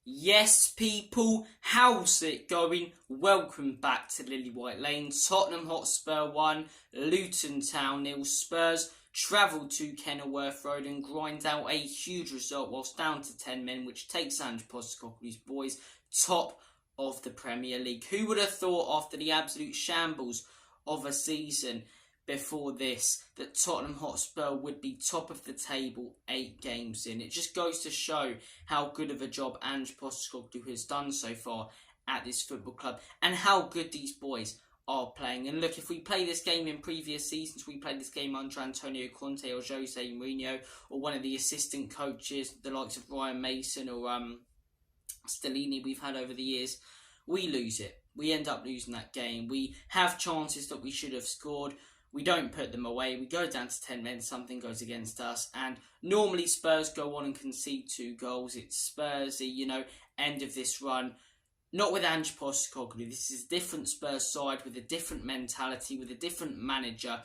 Yes, people, how's it going? Welcome back to Lily White Lane. Tottenham Hotspur 1, Luton Town 0. Spurs travel to Kenilworth Road and grind out a huge result whilst down to 10 men, which takes Ange Postecoglou's boys top of the Premier League. Who would have thought after the absolute shambles of a season before this that Tottenham Hotspur would be top of the table 8 games in? It just goes to show how good of a job Ange Postecoglou has done so far at this football club and how good these boys are playing. And look, if we play this game in previous seasons, we played this game under Antonio Conte or Jose Mourinho or one of the assistant coaches, the likes of Ryan Mason or Stellini we've had over the years, we lose it. We end up losing that game. We have chances that we should have scored. We don't put them away. We go down to 10 men. Something goes against us. And normally Spurs go on and concede 2 goals. It's Spursy, end of this run. Not with Ange Postecoglou. This is a different Spurs side with a different mentality, with a different manager.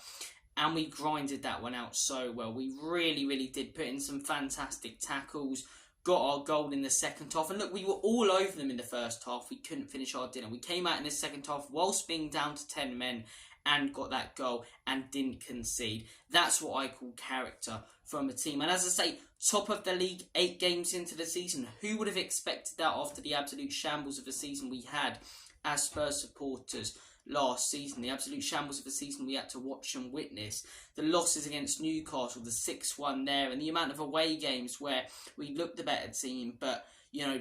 And we grinded that one out so well. We really, really did put in some fantastic tackles. Got our goal in the second half. And look, we were all over them in the first half. We couldn't finish our dinner. We came out in the second half whilst being down to 10 men and got that goal and didn't concede. That's what I call character from a team. And as I say, top of the league 8 games into the season. Who would have expected that after the absolute shambles of a season we had as Spurs supporters last season? The absolute shambles of a season we had to watch and witness. The losses against Newcastle, the 6-1 there, and the amount of away games where we looked the better team, but,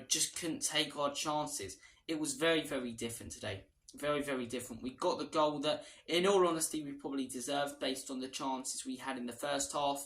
just couldn't take our chances. It was very, very different today. Very, very different. We got the goal that, in all honesty, we probably deserved based on the chances we had in the first half.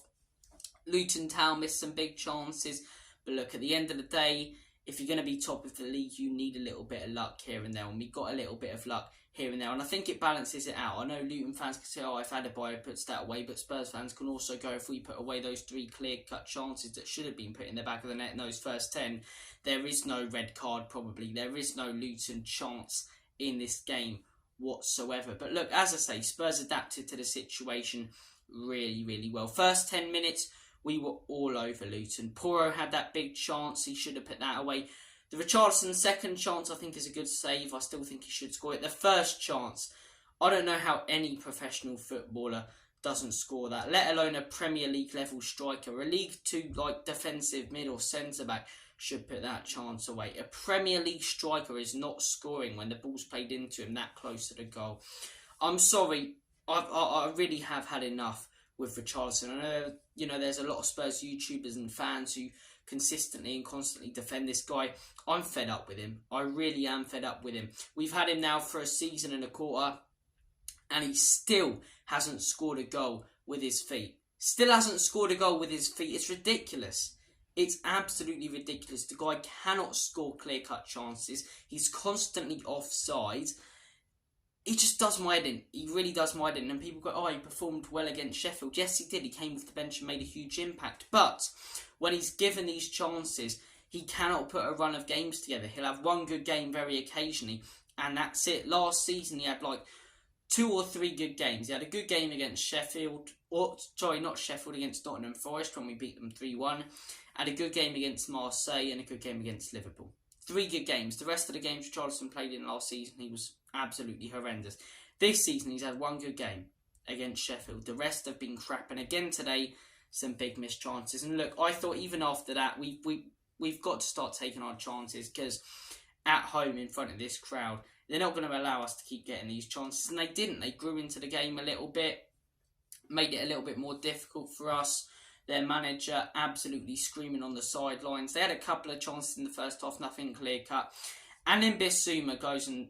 Luton Town missed some big chances. But look, at the end of the day, if you're going to be top of the league, you need a little bit of luck here and there. And we got a little bit of luck here and there. And I think it balances it out. I know Luton fans can say, if Adebayo puts that away. But Spurs fans can also go, if we put away those 3 clear-cut chances that should have been put in the back of the net in those first 10, there is no red card probably. There is no Luton chance in this game whatsoever. But look, as I say, Spurs adapted to the situation really, really well. First 10 minutes, we were all over Luton. Porro had that big chance. He should have put that away. The Richarlison second chance, I think, is a good save. I still think he should score it. The first chance, I don't know how any professional footballer doesn't score that, let alone a Premier League level striker. A League 2 defensive mid or centre back should put that chance away. A Premier League striker is not scoring when the ball's played into him that close to the goal. I'm sorry, I really have had enough with Richarlison. I know, there's a lot of Spurs YouTubers and fans who consistently and constantly defend this guy. I'm fed up with him. I really am fed up with him. We've had him now for a season and a quarter, and he still hasn't scored a goal with his feet. Still hasn't scored a goal with his feet. It's ridiculous. It's absolutely ridiculous. The guy cannot score clear-cut chances. He's constantly offside. He just does my head in. He really does my head in. And people go, he performed well against Sheffield. Yes, he did. He came off the bench and made a huge impact. But when he's given these chances, he cannot put a run of games together. He'll have one good game very occasionally, and that's it. Last season, he had 2 or 3 good games. He had a good game against Sheffield. Against Nottingham Forest when we beat them 3-1. Had a good game against Marseille and a good game against Liverpool. 3 good games. The rest of the games Richarlison played in last season, he was absolutely horrendous. This season, he's had 1 good game against Sheffield. The rest have been crap. And again today, some big missed chances. And look, I thought even after that, we've got to start taking our chances, because at home in front of this crowd, they're not going to allow us to keep getting these chances. And they didn't. They grew into the game a little bit, made it a little bit more difficult for us. Their manager absolutely screaming on the sidelines. They had a couple of chances in the first half, nothing clear-cut. And then Bissouma goes and,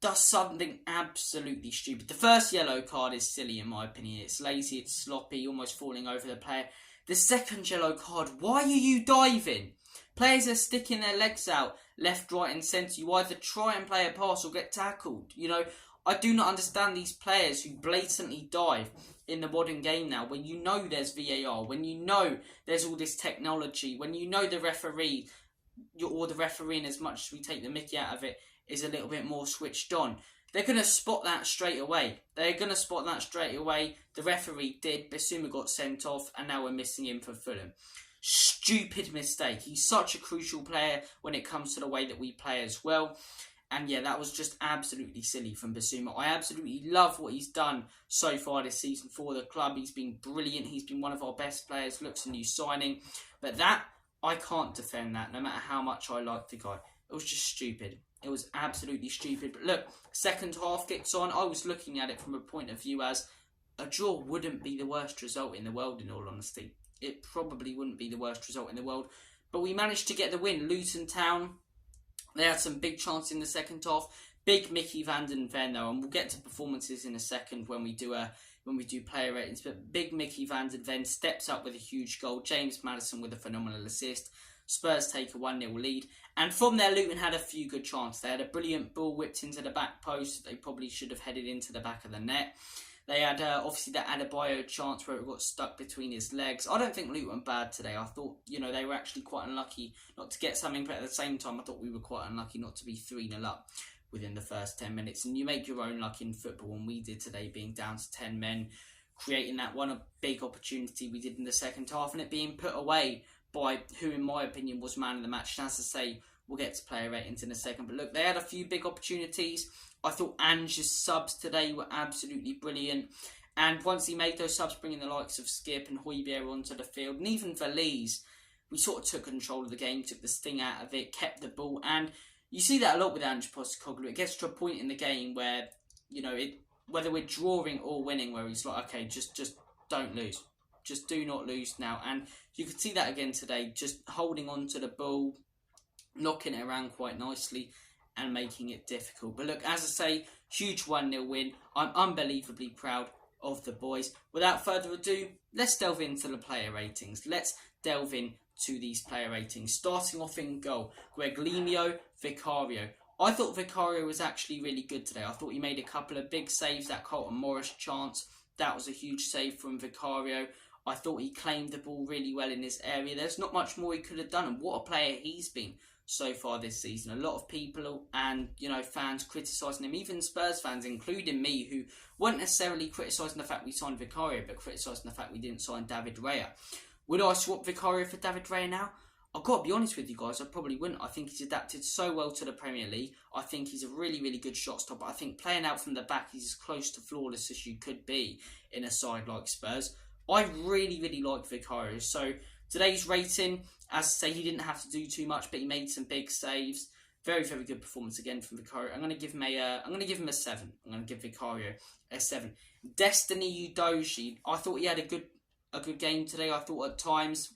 does something absolutely stupid. The first yellow card is silly in my opinion. It's lazy, it's sloppy, almost falling over the player. The second yellow card, why are you diving? Players are sticking their legs out left, right and centre. You either try and play a pass or get tackled. I do not understand these players who blatantly dive in the modern game now, when you know there's VAR, when you know there's all this technology, when you know the referee, or the refereeing, as much as we take the mickey out of it, is a little bit more switched on. They're going to spot that straight away. The referee did. Bissouma got sent off, and now we're missing him for Fulham. stupid mistake. He's such a crucial player when it comes to the way that we play as well. And yeah, that was just absolutely silly from Bissouma. I absolutely love what he's done so far this season for the club. He's been brilliant. He's been one of our best players. Looks a new signing. But that, I can't defend that, no matter how much I like the guy. It was just stupid. It was absolutely stupid. But look, second half gets on. I was looking at it from a point of view as a draw wouldn't be the worst result in the world, in all honesty. It probably wouldn't be the worst result in the world. But we managed to get the win. Luton Town, they had some big chances in the second half. Big Micky van den Ven though, and we'll get to performances in a second when we do player ratings. But big Micky van den Ven steps up with a huge goal. James Maddison with a phenomenal assist. Spurs take a 1-0 lead. And from there, Luton had a few good chances. They had a brilliant ball whipped into the back post. They probably should have headed into the back of the net. They had, obviously, that Adebayo chance where it got stuck between his legs. I don't think Luton were bad today. I thought, they were actually quite unlucky not to get something. But at the same time, I thought we were quite unlucky not to be 3-0 up within the first 10 minutes. And you make your own luck in football. And we did today, being down to 10 men, creating that one big opportunity we did in the second half. And it being put away by who, in my opinion, was man of the match. And as I say, we'll get to player ratings in a second. But look, they had a few big opportunities. I thought Ange's subs today were absolutely brilliant. And once he made those subs, bringing the likes of Skip and Højbjerg onto the field, and even Valise, we sort of took control of the game, took the sting out of it, kept the ball. And you see that a lot with Ange Postecoglou. It gets to a point in the game where, whether we're drawing or winning, where he's like, okay, just don't lose. Just do not lose now. And you could see that again today, just holding on to the ball, knocking it around quite nicely and making it difficult. But look, as I say, huge 1-0 win. I'm unbelievably proud of the boys. Without further ado, let's delve into the player ratings. Let's delve into these player ratings. Starting off in goal, Guglielmo Vicario. I thought Vicario was actually really good today. I thought he made a couple of big saves. That Carlton Morris chance, that was a huge save from Vicario. I thought he claimed the ball really well in this area. There's not much more he could have done, and what a player he's been so far this season. A lot of people and fans criticising him, even Spurs fans, including me, who weren't necessarily criticising the fact we signed Vicario, but criticising the fact we didn't sign David Raya. Would I swap Vicario for David Raya now? I've got to be honest with you guys, I probably wouldn't. I think he's adapted so well to the Premier League. I think he's a really, really good shot stopper. I think playing out from the back, he's as close to flawless as you could be in a side like Spurs. I really, really like Vicario. So today's rating, as I say, he didn't have to do too much, but he made some big saves. Very, very good performance again from Vicario. I'm going to give him a 7. I'm going to give Vicario a 7. Destiny Udogie, I thought he had a good game today. I thought at times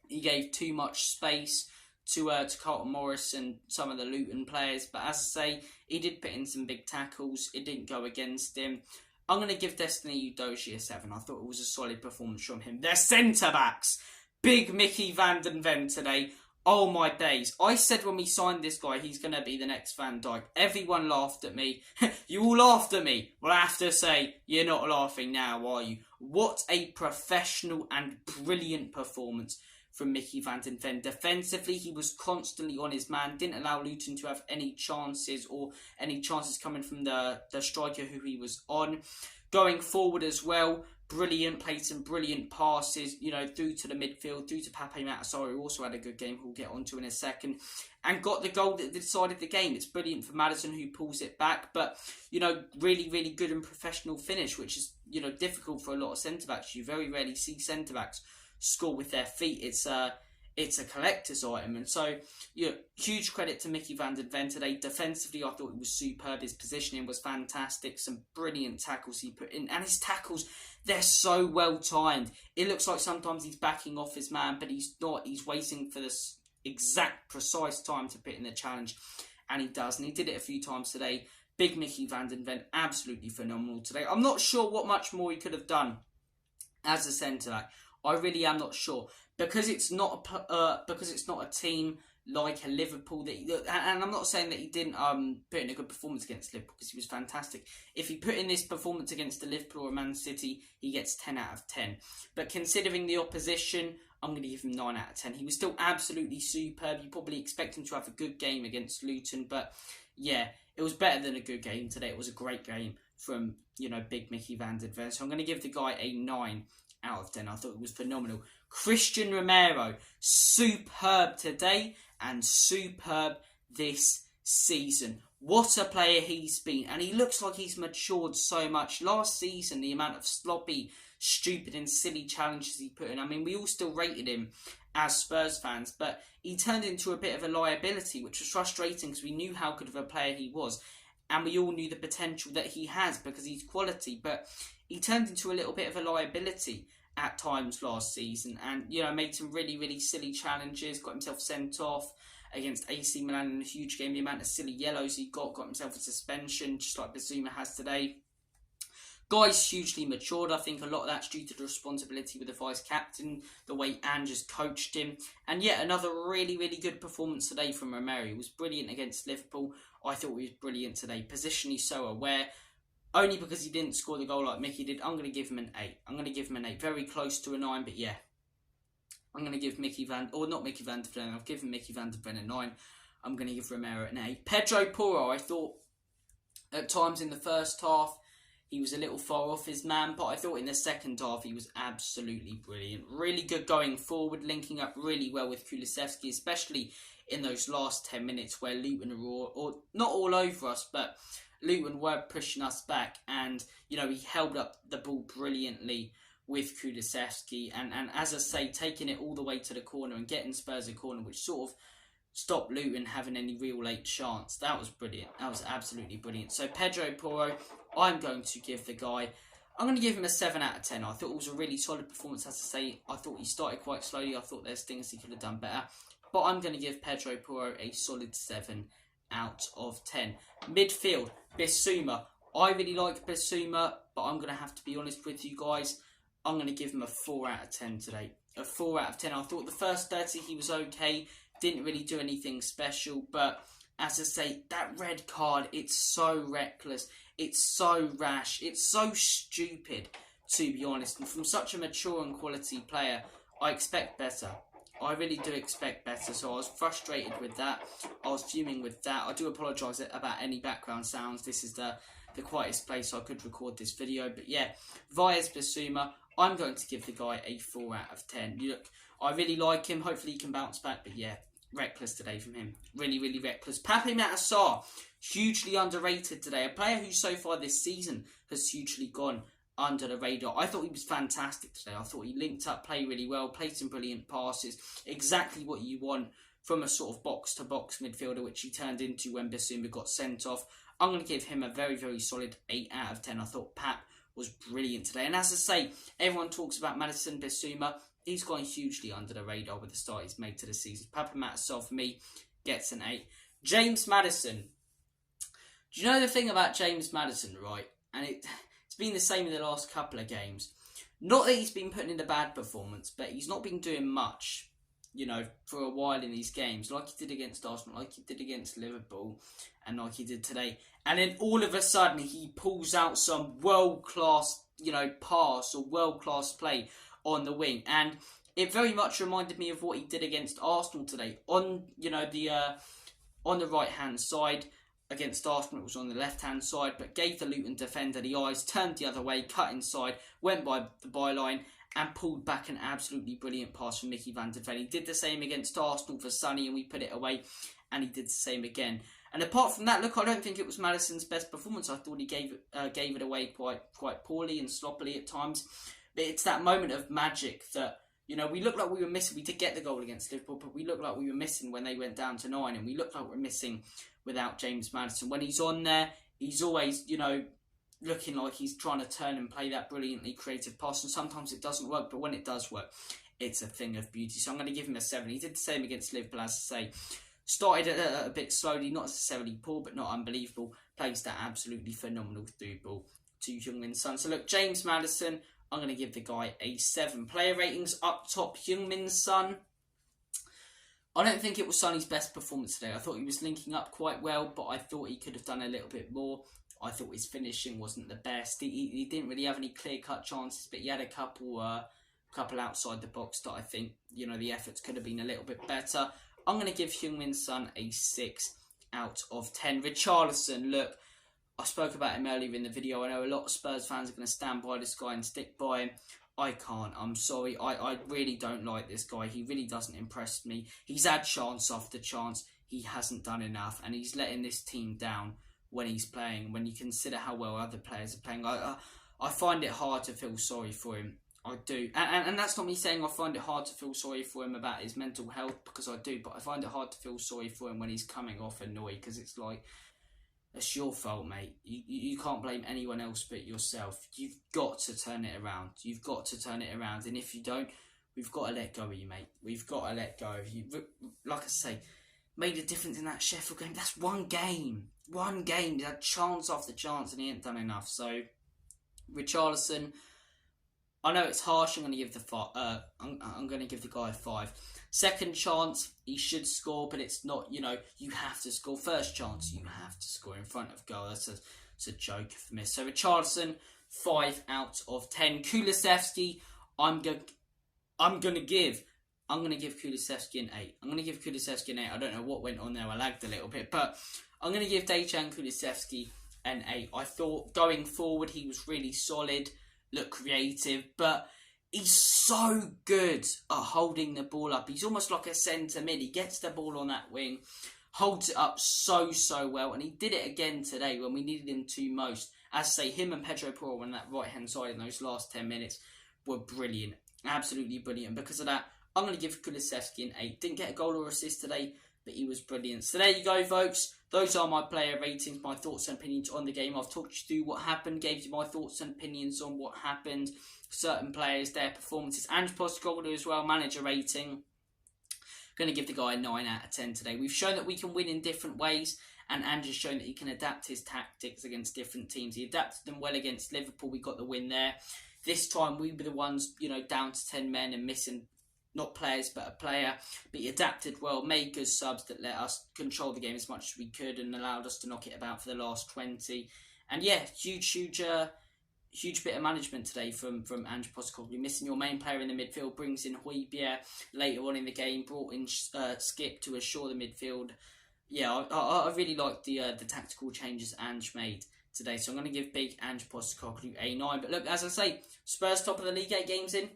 he gave too much space to Carlton Morris and some of the Luton players. But as I say, he did put in some big tackles. It didn't go against him. I'm going to give Destiny Udogie a 7. I thought it was a solid performance from him. Their centre-backs. Big Micky van den Ven today. Oh my days. I said when we signed this guy, he's going to be the next Van Dijk. Everyone laughed at me. You all laughed at me. Well, I have to say, you're not laughing now, are you? What a professional and brilliant performance from Micky van den Ven. Defensively, he was constantly on his man. Didn't allow Luton to have any chances coming from the striker who he was on. Going forward as well, brilliant, played some brilliant passes, through to the midfield, through to Pape Matasar, who also had a good game, we'll get onto in a second, and got the goal that decided the game. It's brilliant for Maddison, who pulls it back, but, really, really good and professional finish, which is, difficult for a lot of centre-backs. You very rarely see centre-backs score with their feet. It's a collector's item. And so, huge credit to Micky van den Ven today. Defensively, I thought he was superb. His positioning was fantastic. Some brilliant tackles he put in. And his tackles, they're so well timed. It looks like sometimes he's backing off his man, but he's not. He's waiting for this exact, precise time to put in the challenge. And he does. And he did it a few times today. Big Micky van den Ven, absolutely phenomenal today. I'm not sure what much more he could have done as a centre-back. I really am not sure. Because it's not a team like a Liverpool and I'm not saying that he didn't put in a good performance against Liverpool, because he was fantastic. If he put in this performance against the Liverpool or Man City, he gets 10 out of 10. But considering the opposition, I'm going to give him 9 out of 10. He was still absolutely superb. You probably expect him to have a good game against Luton, but yeah, it was better than a good game today. It was a great game from Big Micky van den Ven. So I'm going to give the guy a 9 out of 10. I thought it was phenomenal. Christian Romero, superb today and superb this season. What a player he's been, and he looks like he's matured so much. Last season, the amount of sloppy, stupid and silly challenges he put in, I mean, we all still rated him as Spurs fans, but he turned into a bit of a liability, which was frustrating because we knew how good of a player he was, and we all knew the potential that he has because he's quality, but he turned into a little bit of a liability at times last season, and, you know, made some really, really silly challenges, got himself sent off against AC Milan in a huge game. The amount of silly yellows he got himself a suspension, just like Bissouma has today. Guy's hugely matured. I think a lot of that's due to the responsibility with the vice-captain, the way Ange has coached him. And yet another really, really good performance today from Romero. He was brilliant against Liverpool. I thought he was brilliant today. Positionally so aware. Only because he didn't score the goal like Micky did. I'm going to give him an 8. I'm going to give him an 8. Very close to a 9, but yeah. I'm going to give Micky Van der Ven. I've given Micky Van der Ven a 9. I'm going to give Romero an 8. Pedro Porro, I thought at times in the first half he was a little far off his man, but I thought in the second half he was absolutely brilliant. Really good going forward, linking up really well with Kulusevski, especially in those last 10 minutes where Luton were or not all over us, but Luton were pushing us back, and, you know, he held up the ball brilliantly with Kulusevski, and as I say, taking it all the way to the corner and getting Spurs a corner, which sort of stopped Luton having any real late chance. That was brilliant. That was absolutely brilliant. So Pedro Porro, I'm going to give the guy, I'm going to give him a 7 out of 10. I thought it was a really solid performance, as I say. I thought he started quite slowly. I thought there's things he could have done better. But I'm going to give Pedro Porro a solid 7 out of 10. Midfield, Bissouma. I really like Bissouma, but I'm going to have to be honest with you guys. I'm going to give him a 4 out of 10 today. A 4 out of 10. I thought the first 30 he was okay. Didn't really do anything special. But as I say, that red card, it's so reckless. It's so rash. It's so stupid, to be honest. And from such a mature and quality player, I expect better. I really do expect better. So I was frustrated with that. I was fuming with that. I do apologise about any background sounds. This is the quietest place I could record this video. But yeah, Vias Bissouma, I'm going to give the guy a 4 out of 10. Look, I really like him. Hopefully he can bounce back. But yeah, reckless today from him. Really, really reckless. Pape Matar Sarr, hugely underrated today. A player who so far this season has hugely gone under the radar. I thought he was fantastic today. I thought he linked up, played really well, played some brilliant passes. Exactly what you want from a sort of box-to-box midfielder, which he turned into when Bissouma got sent off. I'm going to give him a very, very solid 8 out of 10. I thought Pap was brilliant today. And as I say, everyone talks about Maddison Bissouma. He's gone hugely under the radar with the start he's made to the season. Pape Matar Sarr, for me, gets an 8. James Maddison. Do you know the thing about James Maddison, right? And it's been the same in the last couple of games. Not that he's been putting in a bad performance, but he's not been doing much, you know, for a while in these games. Like he did against Arsenal, like he did against Liverpool, and like he did today. And then all of a sudden, he pulls out some world-class, you know, pass or world-class play on the wing. And it very much reminded me of what he did against Arsenal today. On, you know, on the right-hand side. Against Arsenal, it was on the left-hand side, but gave the Luton defender the eyes, turned the other way, cut inside, went by the byline, and pulled back an absolutely brilliant pass from Micky Van der Ven. He did the same against Arsenal for Sonny, and we put it away, and he did the same again. And apart from that, look, I don't think it was Maddison's best performance. I thought he gave it away quite poorly and sloppily at times. But it's that moment of magic that, you know, we looked like we were missing. We did get the goal against Liverpool, but we looked like we were missing when they went down to 9, and we looked like we're missing without James Maddison. When he's on there, he's always, you know, looking like he's trying to turn and play that brilliantly creative pass, and sometimes it doesn't work, but when it does work, it's a thing of beauty. So I'm going to give him a 7. He did the same against Liverpool, as I say. Started a bit slowly, not necessarily poor, but not unbelievable. Plays that absolutely phenomenal through ball to Heung-min Son. So look, James Maddison, I'm going to give the guy a 7. Player ratings up top, Heung-min Son. I don't think it was Sonny's best performance today. I thought he was linking up quite well, but I thought he could have done a little bit more. I thought his finishing wasn't the best. He didn't really have any clear-cut chances, but he had a couple outside the box that I think, you know, the efforts could have been a little bit better. I'm going to give Heung-min Son a 6 out of 10. Richarlison, look, I spoke about him earlier in the video. I know a lot of Spurs fans are going to stand by this guy and stick by him. I can't. I'm sorry. I really don't like this guy. He really doesn't impress me. He's had chance after chance. He hasn't done enough, and he's letting this team down when he's playing. When you consider how well other players are playing, I find it hard to feel sorry for him. I do. And that's not me saying I find it hard to feel sorry for him about his mental health, because I do. But I find it hard to feel sorry for him when he's coming off annoyed, because it's like, it's your fault, mate. You can't blame anyone else but yourself. You've got to turn it around. You've got to turn it around. And if you don't, we've got to let go of you, mate. We've got to let go of you. Like I say, made a difference in that Sheffield game. That's one game. One game. He had chance after chance and he ain't done enough. So, Richarlison, I know it's harsh. I'm going to give I'm going to give the guy a 5. Second chance, he should score, but it's not. You know, you have to score. First chance, you have to score in front of goal. That's a joke for me. So Richarlison, 5 out of 10. Kulusevski, I'm gonna give Kulusevski an 8. I'm gonna give Kulusevski an 8. I don't know what went on there. I lagged a little bit, but I'm gonna give Dejan Kulusevski an 8. I thought going forward he was really solid, looked creative, but he's so good at holding the ball up. He's almost like a centre mid. He gets the ball on that wing, holds it up so well, and he did it again today when we needed him to most. As I say, him and Pedro Porro on that right-hand side in those last 10 minutes were brilliant. Absolutely brilliant. Because of that, I'm going to give Kulusevski an 8. Didn't get a goal or assist today, but he was brilliant. So there you go, folks. Those are my player ratings, my thoughts and opinions on the game. I've talked you through what happened, gave you my thoughts and opinions on what happened, certain players, their performances, and Postecoglou as well, manager rating. Going to give the guy a 9 out of 10 today. We've shown that we can win in different ways, and Andrew's shown that he can adapt his tactics against different teams. He adapted them well against Liverpool. We got the win there. This time we were the ones, down to 10 men and missing not players but a player. But he adapted well, made good subs that let us control the game as much as we could and allowed us to knock it about for the last 20. And yeah, huge bit of management today from Andrew Postecoglou. Missing your main player in the midfield, brings in Højbjerg later on in the game, brought in Skip to assure the midfield. Yeah, I really liked the tactical changes Ange made today. So I'm going to give big Ange Postecoglou a 9. But look, as I say, Spurs top of the league, 8 games in.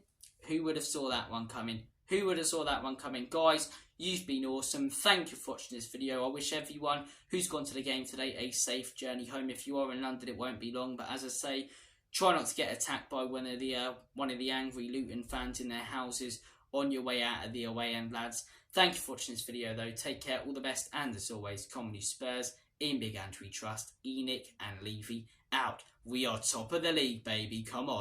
Who would have saw that one coming? Who would have saw that one coming? Guys, you've been awesome. Thank you for watching this video. I wish everyone who's gone to the game today a safe journey home. If you are in London, it won't be long. But as I say, try not to get attacked by one of the angry Luton fans in their houses on your way out of the away end, lads. Thank you for watching this video, though. Take care, all the best, and as always, Comedy Spurs, in Big Andrew we trust, Enoch and Levy out. We are top of the league, baby. Come on.